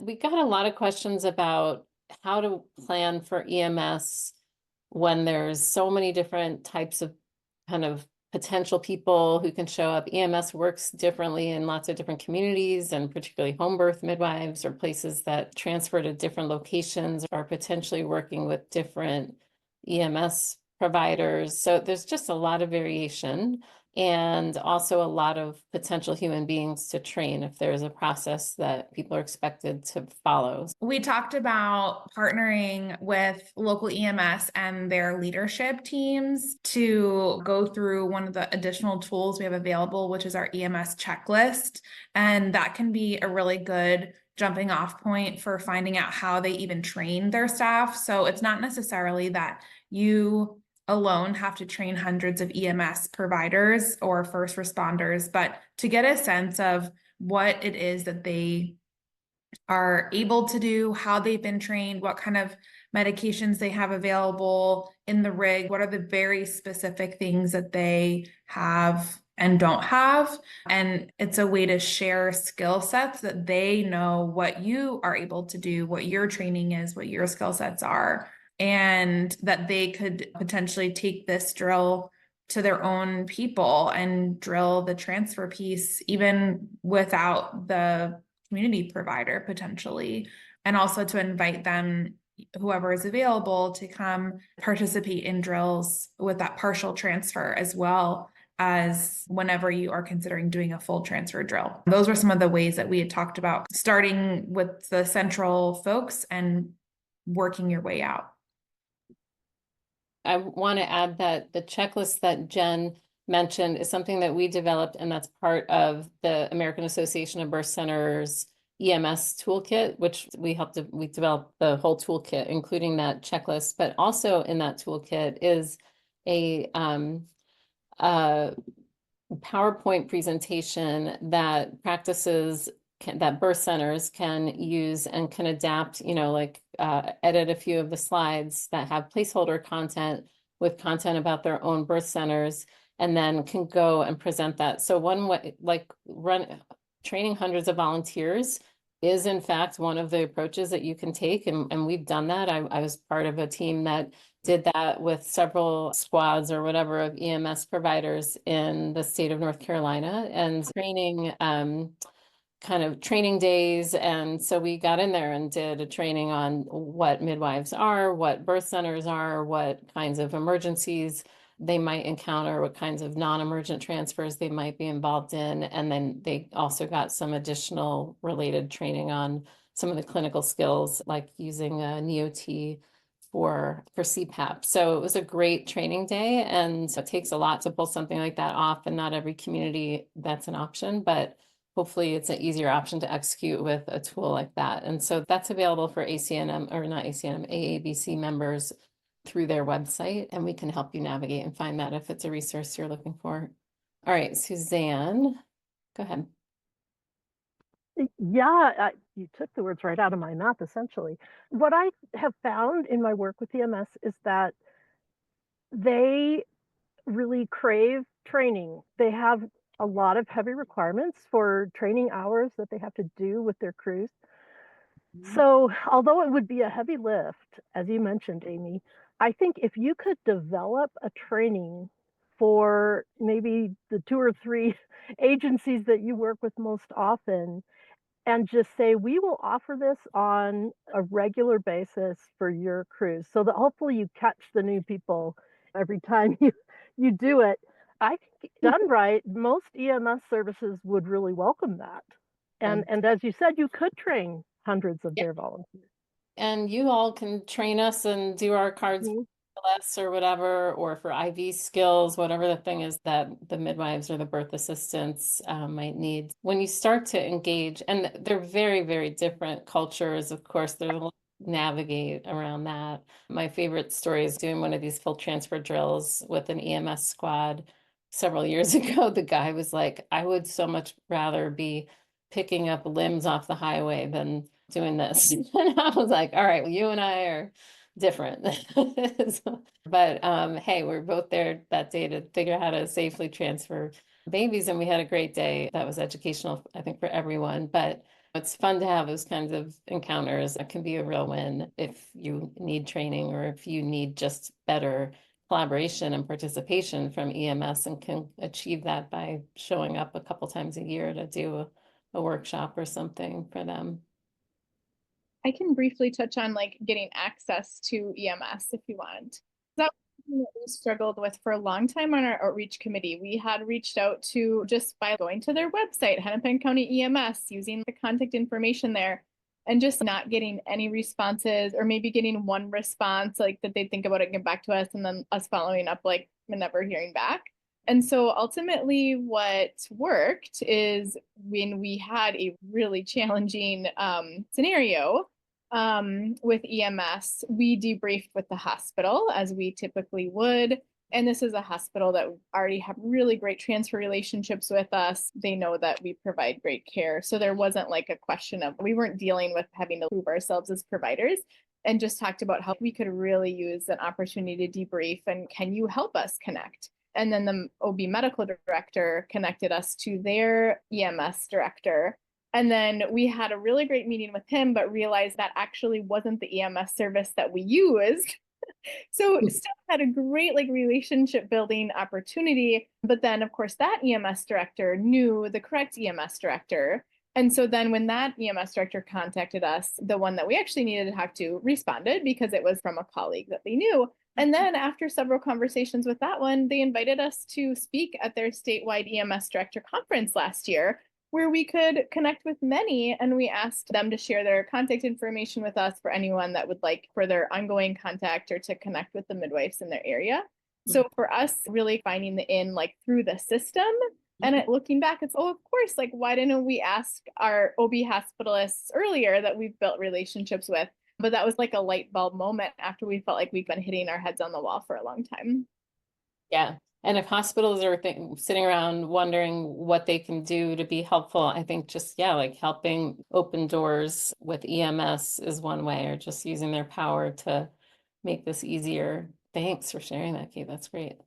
We got a lot of questions about how to plan for EMS when there's so many different types of kind of potential people who can show up. EMS works differently in lots of different communities, and particularly home birth midwives or places that transfer to different locations are potentially working with different EMS providers. So there's just a lot of variation, and also a lot of potential human beings to train if there's a process that people are expected to follow. We talked about partnering with local EMS and their leadership teams to go through one of the additional tools we have available, which is our EMS checklist. And that can be a really good jumping off point for finding out how they even train their staff. So it's not necessarily that you alone have to train hundreds of EMS providers or first responders, but to get a sense of what it is that they are able to do, how they've been trained, what kind of medications they have available in the rig, what are the very specific things that they have and don't have. And it's a way to share skill sets that they know what you are able to do, what your training is, what your skill sets are, and that they could potentially take this drill to their own people and drill the transfer piece even without the community provider potentially, and also to invite them, whoever is available, to come participate in drills with that partial transfer as well as whenever you are considering doing a full transfer drill. Those were some of the ways that we had talked about, starting with the central folks and working your way out. I want to add that the checklist that Jen mentioned is something that we developed, and that's part of the American Association of Birth Centers EMS toolkit, which we developed the whole toolkit, including that checklist. But also in that toolkit is a PowerPoint presentation that that birth centers can use and can adapt, like edit a few of the slides that have placeholder content with content about their own birth centers, and then can go and present that. So one way, training hundreds of volunteers is in fact one of the approaches that you can take. And we've done that. I was part of a team that did that with several squads or whatever of EMS providers in the state of North Carolina, and training, kind of training days. And so we got in there and did a training on what midwives are, what birth centers are, what kinds of emergencies they might encounter, what kinds of non-emergent transfers they might be involved in. And then they also got some additional related training on some of the clinical skills, like using a NEOT for CPAP. So it was a great training day, and it takes a lot to pull something like that off, and not every community that's an option, but hopefully it's an easier option to execute with a tool like that. And so that's available for ACNM, or not ACNM, AABC members through their website, and we can help you navigate and find that if it's a resource you're looking for. All right, Suzanne, go ahead. Yeah, you took the words right out of my mouth, essentially. What I have found in my work with EMS is that they really crave training. They have a lot of heavy requirements for training hours that they have to do with their crews. So although it would be a heavy lift, as you mentioned, Amy, I think if you could develop a training for maybe the 2 or 3 agencies that you work with most often, and just say, we will offer this on a regular basis for your crews, so that hopefully you catch the new people every time you do it. I think done right, most EMS services would really welcome that. And as you said, you could train hundreds of their volunteers. And you all can train us and do our cards less or whatever, or for IV skills, whatever the thing is that the midwives or the birth assistants might need. When you start to engage, and they're very, very different cultures, of course, there's a lot to navigate around that. My favorite story is doing one of these full transfer drills with an EMS squad several years ago. The guy was like, I would so much rather be picking up limbs off the highway than doing this. And I was like, all right, well, you and I are different. But hey, we're both there that day to figure out how to safely transfer babies, and we had a great day. That was educational, I think, for everyone. But It's fun to have those kinds of encounters. It can be a real win if you need training or if you need just better collaboration and participation from EMS and can achieve that by showing up a couple times a year to do a workshop or something for them. I can briefly touch on like getting access to EMS if you want. That was something that we struggled with for a long time on our outreach committee. We had reached out to just by going to their website, Hennepin County EMS, using the contact information there, and just not getting any responses, or maybe getting one response like that they think about it and get back to us, and then us following up like never hearing back. And so ultimately what worked is when we had a really challenging scenario with EMS, we debriefed with the hospital as we typically would. And this is a hospital that already have really great transfer relationships with us. They know that we provide great care. So there wasn't like a question of, we weren't dealing with having to prove ourselves as providers, and just talked about how we could really use an opportunity to debrief and can you help us connect? And then the OB medical director connected us to their EMS director. And then we had a really great meeting with him, but realized that actually wasn't the EMS service that we used. So still had a great like relationship building opportunity. But then of course that EMS director knew the correct EMS director. And so then when that EMS director contacted us, the one that we actually needed to talk to responded because it was from a colleague that they knew. And then after several conversations with that one, they invited us to speak at their statewide EMS director conference last year, where we could connect with many, and we asked them to share their contact information with us for anyone that would like further ongoing contact or to connect with the midwives in their area. So for us, really finding the in like through the system. And looking back, it's, oh, of course, like, why didn't we ask our OB hospitalists earlier that we've built relationships with? But that was like a light bulb moment after we felt like we've been hitting our heads on the wall for a long time. Yeah. And if hospitals are sitting around wondering what they can do to be helpful, I think just, yeah, like helping open doors with EMS is one way, or just using their power to make this easier. Thanks for sharing that, Kate. That's great.